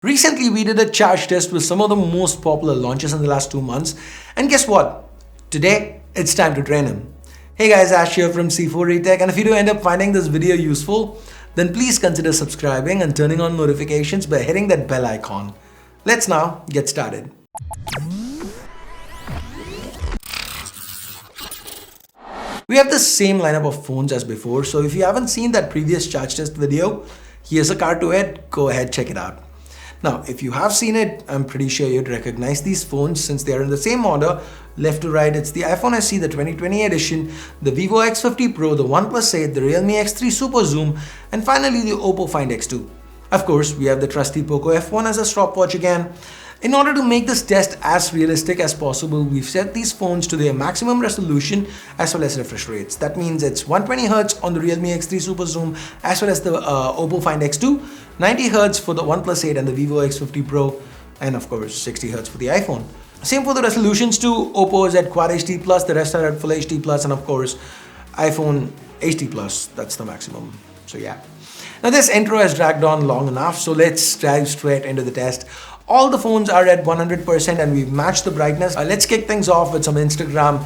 Recently, we did a charge test with some of the most popular launches in the last 2 months, and guess what? Today, it's time to train him. Hey guys, Ash here from C4Retech, and if you do end up finding this video useful, then please consider subscribing and turning on notifications by hitting that bell icon. Let's now get started. We have the same lineup of phones as before, so if you haven't seen that previous charge test video, here's a card to it, go ahead check it out. Now, if you have seen it, I'm pretty sure you'd recognize these phones since they are in the same order. Left to right, it's the iPhone SE, the 2020 edition, the vivo X50 Pro, the OnePlus 8, the Realme X3 Superzoom, and finally the OPPO Find X2. Of course, we have the trusty POCO F1 as a stopwatch again. In order to make this test as realistic as possible, we've set these phones to their maximum resolution as well as refresh rates. That means it's 120Hz on the Realme X3 Superzoom as well as the OPPO Find X2, 90Hz for the OnePlus 8 and the vivo X50 Pro, and of course 60Hz for the iPhone. Same for the resolutions too. OPPO is at Quad HD+, the rest are at Full HD+, and of course iPhone HD+, that's the maximum. So yeah. Now this intro has dragged on long enough, so let's dive straight into the test. All the phones are at 100% and we've matched the brightness. Let's kick things off with some Instagram.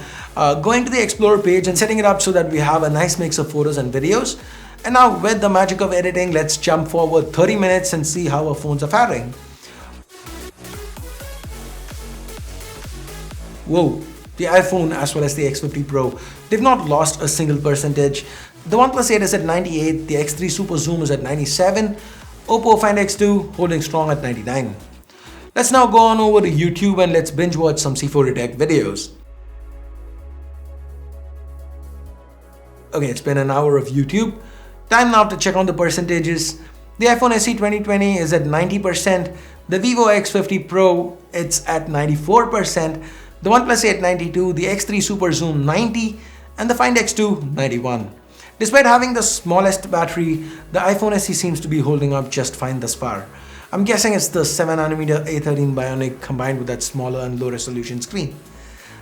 Going to the Explorer page and setting it up so that we have a nice mix of photos and videos. And now with the magic of editing, let's jump forward 30 minutes and see how our phones are faring. Whoa, the iPhone as well as the X50 Pro, they've not lost a single percentage. The OnePlus 8 is at 98, the X3 Superzoom is at 97, OPPO Find X2 holding strong at 99. Let's now go on over to YouTube and let's binge watch some C4Retech videos. Okay, it's been an hour of YouTube. Time now to check on the percentages. The iPhone SE 2020 is at 90%, the vivo X50 Pro, it's at 94%, the OnePlus 8 92, the X3 Superzoom 90, and the Find X2 91. Despite having the smallest battery, the iPhone SE seems to be holding up just fine thus far. I'm guessing it's the 7nm A13 Bionic combined with that smaller and low resolution screen.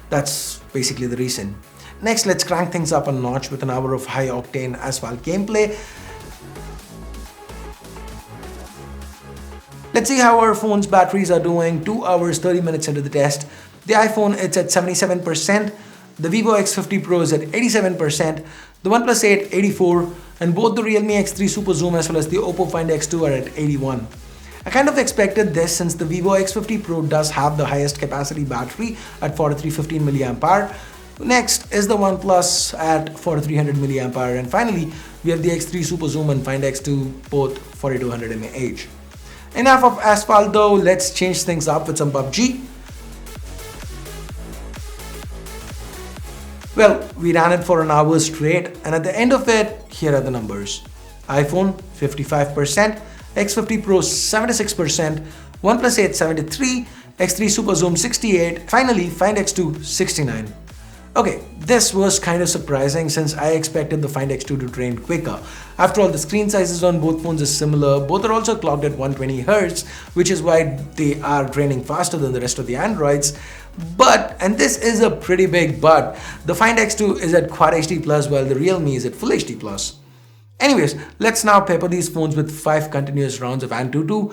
That's basically the reason. Next, let's crank things up a notch with an hour of high octane Asphalt gameplay. Let's see how our phone's batteries are doing 2 hours 30 minutes into the test. The iPhone, it's at 77%, the vivo X50 Pro is at 87%, the OnePlus 8 84%, and both the Realme X3 Superzoom as well as the OPPO Find X2 are at 81%. I kind of expected this since the vivo X50 Pro does have the highest capacity battery at 4315 mAh. Next is the OnePlus at 4300 mAh, and finally we have the X3 Superzoom and Find X2 both 4200 mAh. Enough of Asphalt though, let's change things up with some PUBG. Well, we ran it for an hour straight, and at the end of it, here are the numbers. iPhone 55%, X50 Pro 76%, OnePlus 8 73%, X3 Superzoom 68%, finally Find X2 69%. Okay, this was kind of surprising since I expected the Find X2 to drain quicker. After all, the screen sizes on both phones is similar, both are also clocked at 120Hz, which is why they are draining faster than the rest of the Androids. But, and this is a pretty big but, the Find X2 is at Quad HD+, while the Realme is at Full HD+. Anyways, let's now pepper these phones with 5 continuous rounds of Antutu.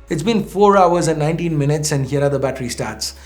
It's been 4 hours and 19 minutes and here are the battery stats.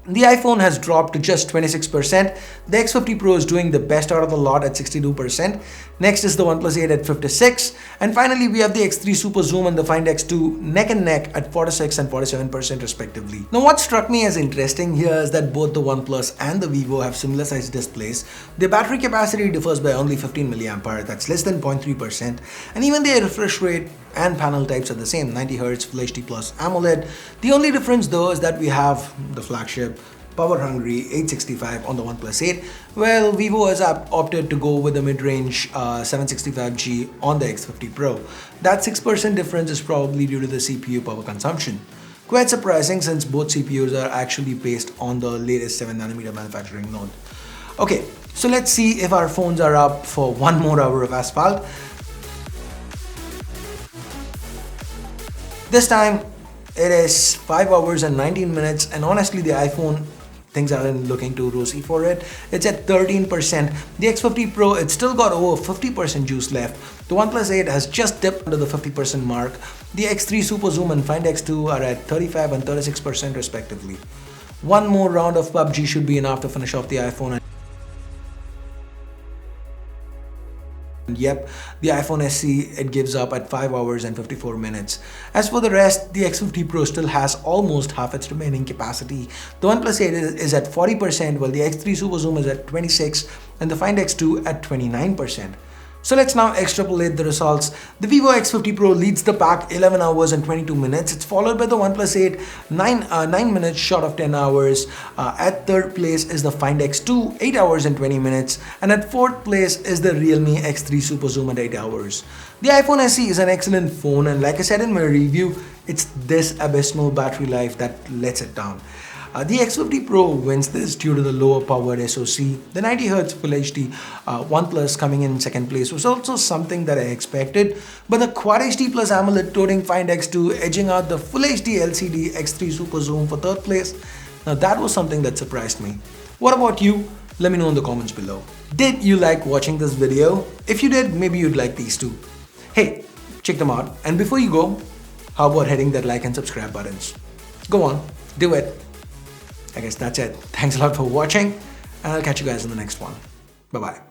The iPhone has dropped to just 26%, the X50 Pro is doing the best out of the lot at 62%, next is the OnePlus 8 at 56%, and finally we have the X3 Superzoom and the Find X2 neck and neck at 46 and 47% respectively. Now what struck me as interesting here is that both the OnePlus and the Vivo have similar sized displays. Their battery capacity differs by only 15 mAh, that's less than 0.3%, and even their refresh rate and panel types are the same, 90Hz Full HD Plus AMOLED. The only difference though is that we have the flagship power-hungry 865 on the OnePlus 8, while Vivo has opted to go with the mid-range 765G on the X50 Pro. That 6% difference is probably due to the CPU power consumption. Quite surprising since both CPUs are actually based on the latest 7nm manufacturing node. Okay, so let's see if our phones are up for one more hour of Asphalt. This time it is 5 hours and 19 minutes, and honestly the iPhone things aren't looking too rosy for it. It's at 13%. The X50 Pro, it's still got over 50% juice left. The OnePlus 8 has just dipped under the 50% mark. The X3 Superzoom and Find X2 are at 35 and 36% respectively. One more round of PUBG should be enough to finish off the iPhone. And yep, the iPhone SE, it gives up at 5 hours and 54 minutes. As for the rest, the X50 Pro still has almost half its remaining capacity. The OnePlus 8 is at 40%, while the X3 Superzoom is at 26% and the Find X2 at 29%. So let's now extrapolate the results. The vivo X50 Pro leads the pack 11 hours and 22 minutes. It's followed by the OnePlus 8, 9 minutes short of 10 hours. At third place is the Find X2, 8 hours and 20 minutes. And at fourth place is the Realme X3 Superzoom at 8 hours. The iPhone SE is an excellent phone, and like I said in my review, it's this abysmal battery life that lets it down. The X50 Pro wins this due to the lower powered SoC. The 90Hz Full HD OnePlus coming in second place was also something that I expected, but the Quad HD Plus AMOLED toting Find X2 edging out the Full HD LCD X3 Superzoom for third place. Now that was something that surprised me. What about you? Let me know in the comments below. Did you like watching this video? If you did, maybe you'd like these too. Hey, check them out. And before you go, how about hitting that like and subscribe buttons? Go on, do it. I guess that's it. Thanks a lot for watching, and I'll catch you guys in the next one. Bye-bye.